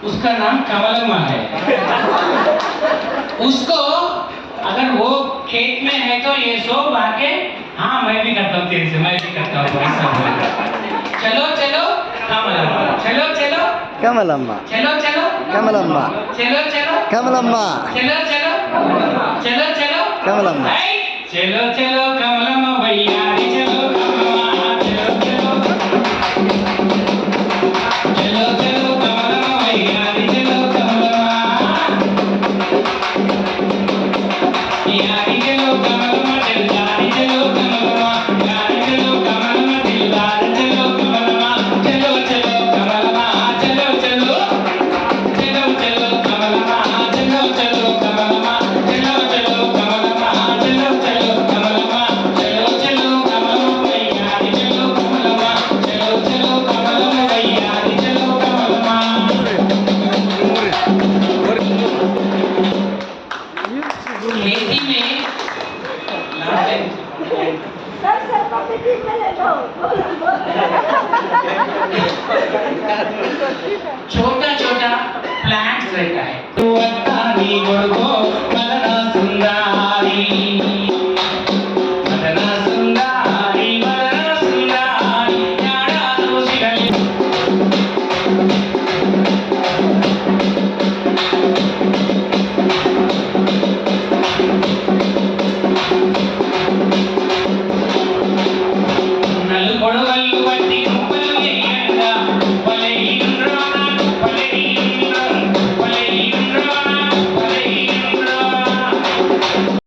उसका नाम कमलम्मा है। उसको अगर वो खेत में है तो ये सो आके हाँ मैं भी करता हूँ तेरे से, मैं भी करता हूँ ऐसा। चलो चलो कमलम्मा, चलो चलो कमलम्मा, चलो चलो कमलम्मा, चलो चलो कमलम्मा, चलो चलो चलो चलो कमलम्मा, चलो चलो कमलम्मा भैया चलो कमलम्मा, चलो चलो चलो चलो कमलम्मा भैया चलो कमलम्मा, यारी चलो कमलम्मा दिलदार चलो कमलम्मा, यारी चलो कमलम्मा दिलदार चलो कमलम्मा, चलो चलो कमलम्मा चलो चलो चलो चलो कमलम्मा चलो चलो कमलम्मा चलो चलो कमलम्मा चलो चलो कमलम्मा चलो चलो कमलम्मा भैया चलो कमलम्मा चलो चलो कमलम्मा भैया चलो कमलम्मा। खेती में छोटा छोटा प्लांट्स रहता है।